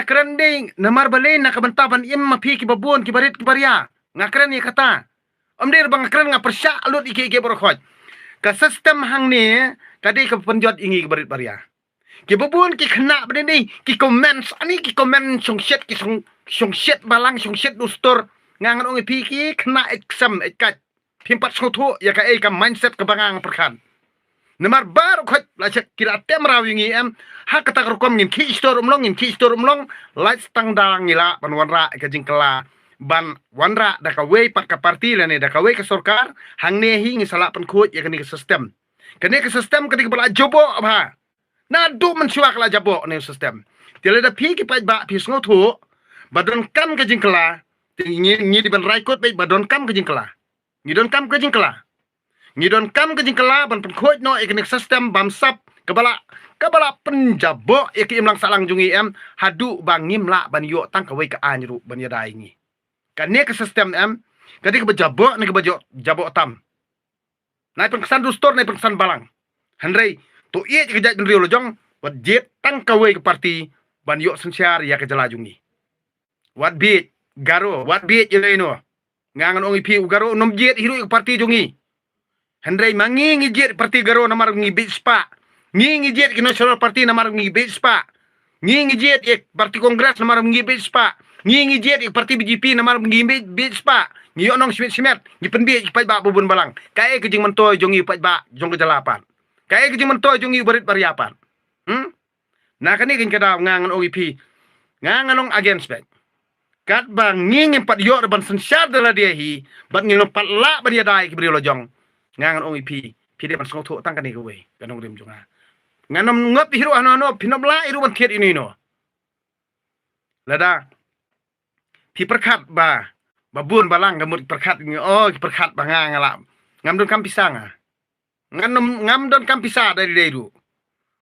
ngakren ding namar balay nakabentaban im mapi ki babun ki barit ki baria ngakren ni kata dir bang ngakren ngapersya alut iki borokhoj ka sistem hang ni kadi ka penjot ingi ki barit baria ki babun ki khna bani ni ki comments ani ki comment song shet balang song shet dustur ngangan ongi pi ki khna exam ekat pimpat sotu ya ka ka mindset ka bangang perkan namar baru khoj la cek kira tem rawingi em hak kata rokom ngin ki store umlong light stang dang ngila ban wanra ka jingkela ban wanra da ka wei pat ka parti la ne da ka wei ka sarkar hang ne hi ngi sala pan khoj ya kani ka sistem kani bala jobo ba na du man suak la jabo ne sistem tele da pi ki pa ba pi ngotu badon kam ka jingkela ngi di ban raikot be badon kam ka jingkela ngidon kam ka jingkela ban pen khoj no ekonik sistem bamsap kabala penjabo iki imlang salang jungi em hadu bangim la ban yo tang kawai ka anru ban yada ini kan ne ke sistem em kadi ke bejabo ne ke bajo jabo tam nai pengkesan dustor nai pengkesan balang handrei to ie ke jaj benrio lojong wat jet tang kawai ke parti ban yo sensiar ya ke jala jungi wat bit garo wat bit yeleno ngangan ongi pi garo nom jet hiru ke parti jungi handrei mangi ngi jet parti garo namar ngi bit spa ngi jet ke national party namar ngi bit spa ngi jet ek parti kongres namar ngi bit spa ngi jet ek parti BJP namar ngi bit spa ngi onong simet ngi penbi pai ba bubun balang kae ke jing mentoy jongi pai ba jong ke jalapan kae ke jing mentoy jongi berit bariapan nah kani kin kada ngangan OIP ngangan ong against back kat bang ngi pat yo ban sensyar dala dia hi bat ngi pat la ban ya dai ke bri lojong ngangan OIP pide ban songtho tang kani ke we kanong rim jonga nganom ngap hiru ano pinom la iru ban thiet ini no lada pi perkhat ba babun balang gamut perkhat ni perkhat ba ngala ngam don kam pisang ngam don kam pisa dari deru